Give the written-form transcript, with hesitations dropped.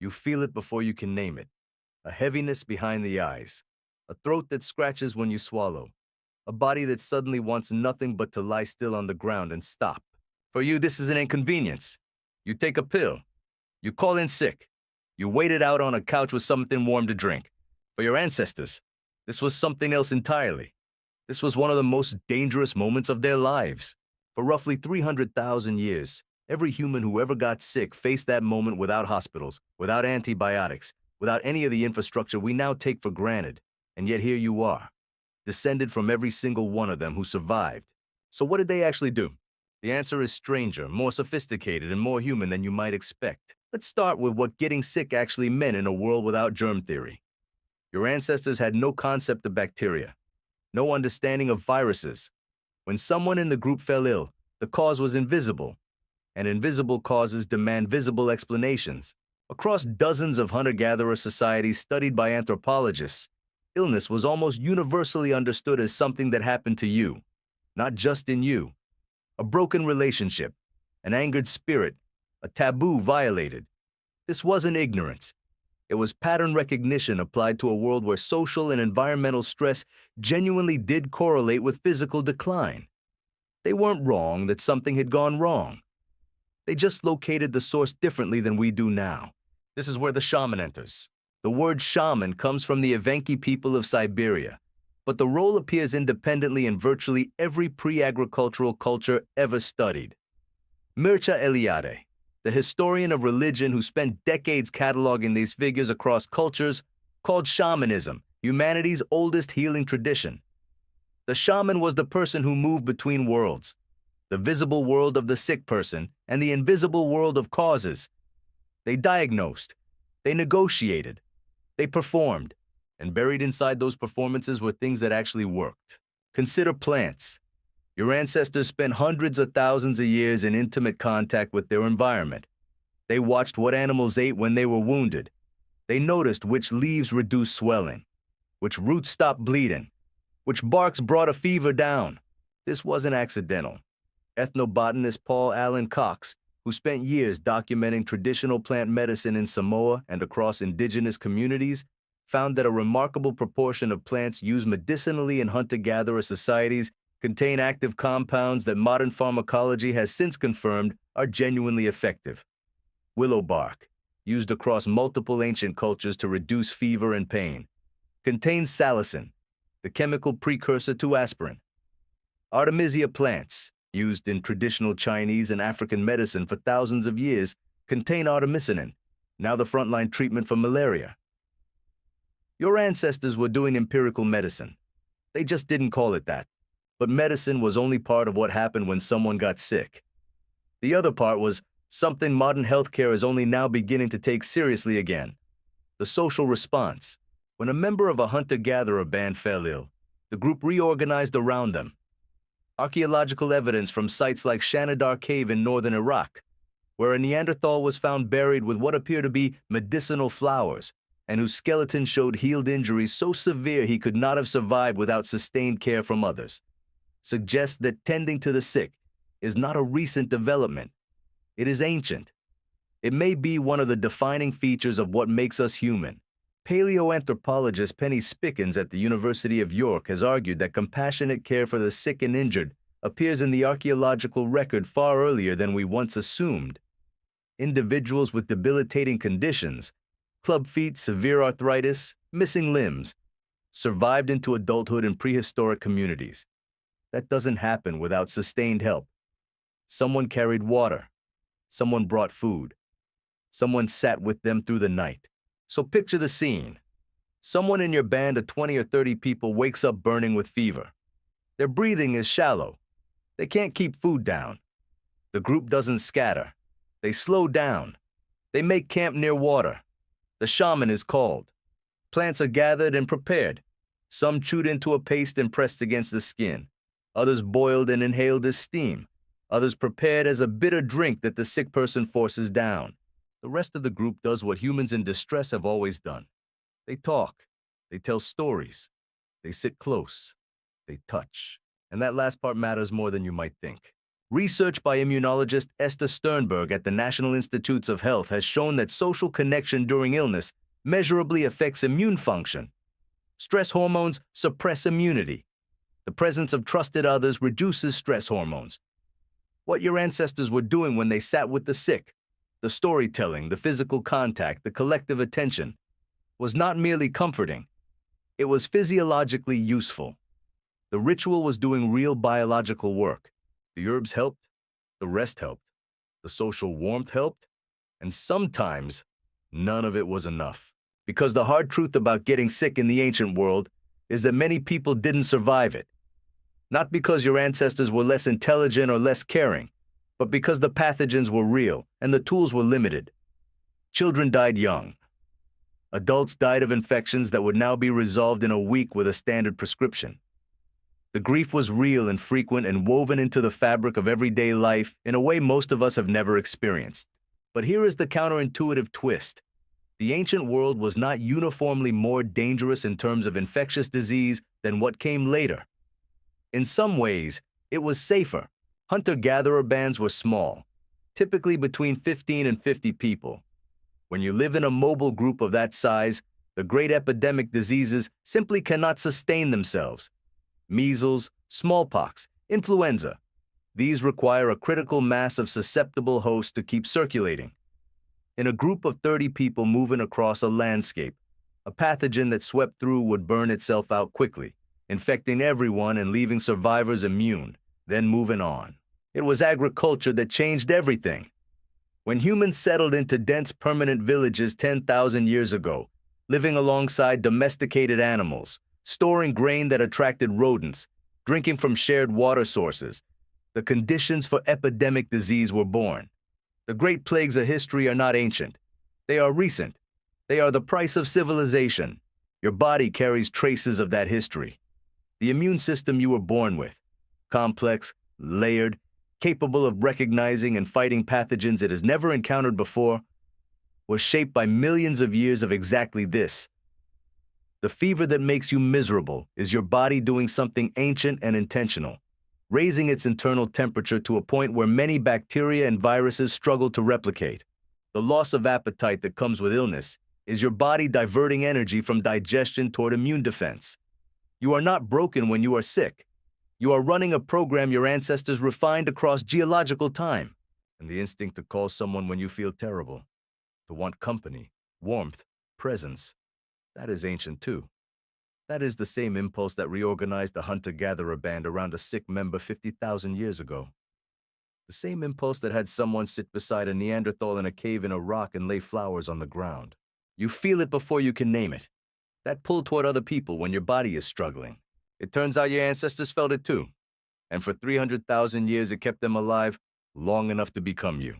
You feel it before you can name it. A heaviness behind the eyes, a throat that scratches when you swallow, a body that suddenly wants nothing but to lie still on the ground and stop. For you, this is an inconvenience. You take a pill. You call in sick. You wait it out on a couch with something warm to drink. For your ancestors, this was something else entirely. This was one of the most dangerous moments of their lives. For roughly 300,000 years, every human who ever got sick faced that moment without hospitals, without antibiotics, without any of the infrastructure we now take for granted. And yet here you are, descended from every single one of them who survived. So what did they actually do? The answer is stranger, more sophisticated, and more human than you might expect. Let's start with what getting sick actually meant in a world without germ theory. Your ancestors had no concept of bacteria, no understanding of viruses. When someone in the group fell ill, the cause was invisible, and invisible causes demand visible explanations. Across dozens of hunter-gatherer societies studied by anthropologists, illness was almost universally understood as something that happened to you, not just in you. A broken relationship, an angered spirit, a taboo violated. This wasn't ignorance. It was pattern recognition applied to a world where social and environmental stress genuinely did correlate with physical decline. They weren't wrong that something had gone wrong. They just located the source differently than we do now. This is where the shaman enters. The word shaman comes from the Evenki people of Siberia, but the role appears independently in virtually every pre-agricultural culture ever studied. Mircea Eliade, the historian of religion who spent decades cataloging these figures across cultures, called shamanism humanity's oldest healing tradition. The shaman was the person who moved between worlds, the visible world of the sick person and the invisible world of causes. They diagnosed, they negotiated, they performed, and buried inside those performances were things that actually worked. Consider plants. Your ancestors spent hundreds of thousands of years in intimate contact with their environment. They watched what animals ate when they were wounded. They noticed which leaves reduced swelling, which roots stopped bleeding, which barks brought a fever down. This wasn't accidental. Ethnobotanist Paul Allen Cox, who spent years documenting traditional plant medicine in Samoa and across indigenous communities, found that a remarkable proportion of plants used medicinally in hunter-gatherer societies contain active compounds that modern pharmacology has since confirmed are genuinely effective. Willow bark, used across multiple ancient cultures to reduce fever and pain, contains salicin, the chemical precursor to aspirin. Artemisia plants, used in traditional Chinese and African medicine for thousands of years, contain artemisinin, now the frontline treatment for malaria. Your ancestors were doing empirical medicine. They just didn't call it that. But medicine was only part of what happened when someone got sick. The other part was something modern healthcare is only now beginning to take seriously again: the social response. When a member of a hunter-gatherer band fell ill, the group reorganized around them. Archaeological evidence from sites like Shanidar Cave in northern Iraq, where a Neanderthal was found buried with what appear to be medicinal flowers, and whose skeleton showed healed injuries so severe he could not have survived without sustained care from others, suggests that tending to the sick is not a recent development. It is ancient. It may be one of the defining features of what makes us human. Paleoanthropologist Penny Spickens at the University of York has argued that compassionate care for the sick and injured appears in the archaeological record far earlier than we once assumed. Individuals with debilitating conditions, club feet, severe arthritis, missing limbs, survived into adulthood in prehistoric communities. That doesn't happen without sustained help. Someone carried water. Someone brought food. Someone sat with them through the night. So picture the scene. Someone in your band of 20 or 30 people wakes up burning with fever. Their breathing is shallow. They can't keep food down. The group doesn't scatter. They slow down. They make camp near water. The shaman is called. Plants are gathered and prepared. Some chewed into a paste and pressed against the skin. Others boiled and inhaled as steam. Others prepared as a bitter drink that the sick person forces down. The rest of the group does what humans in distress have always done. They talk. They tell stories. They sit close. They touch. And that last part matters more than you might think. Research by immunologist Esther Sternberg at the National Institutes of Health has shown that social connection during illness measurably affects immune function. Stress hormones suppress immunity. The presence of trusted others reduces stress hormones. What your ancestors were doing when they sat with the sick, the storytelling, the physical contact, the collective attention, was not merely comforting. It was physiologically useful. The ritual was doing real biological work. The herbs helped, the rest helped, the social warmth helped, and sometimes none of it was enough. Because the hard truth about getting sick in the ancient world is that many people didn't survive it. Not because your ancestors were less intelligent or less caring, but because the pathogens were real and the tools were limited. Children died young. Adults died of infections that would now be resolved in a week with a standard prescription. The grief was real and frequent and woven into the fabric of everyday life in a way most of us have never experienced. But here is the counterintuitive twist. The ancient world was not uniformly more dangerous in terms of infectious disease than what came later. In some ways, it was safer. Hunter-gatherer bands were small, typically between 15 and 50 people. When you live in a mobile group of that size, the great epidemic diseases simply cannot sustain themselves. Measles, smallpox, influenza. These require a critical mass of susceptible hosts to keep circulating. In a group of 30 people moving across a landscape, a pathogen that swept through would burn itself out quickly, infecting everyone and leaving survivors immune, then moving on. It was agriculture that changed everything. When humans settled into dense permanent villages 10,000 years ago, living alongside domesticated animals, storing grain that attracted rodents, drinking from shared water sources, the conditions for epidemic disease were born. The great plagues of history are not ancient. They are recent. They are the price of civilization. Your body carries traces of that history. The immune system you were born with, complex, layered, capable of recognizing and fighting pathogens it has never encountered before, was shaped by millions of years of exactly this. The fever that makes you miserable is your body doing something ancient and intentional, raising its internal temperature to a point where many bacteria and viruses struggle to replicate. The loss of appetite that comes with illness is your body diverting energy from digestion toward immune defense. You are not broken when you are sick. You are running a program your ancestors refined across geological time. And the instinct to call someone when you feel terrible, to want company, warmth, presence, that is ancient too. That is the same impulse that reorganized the hunter-gatherer band around a sick member 50,000 years ago. The same impulse that had someone sit beside a Neanderthal in a cave in Iraq and lay flowers on the ground. You feel it before you can name it. That pull toward other people when your body is struggling. It turns out your ancestors felt it too. And for 300,000 years it kept them alive long enough to become you.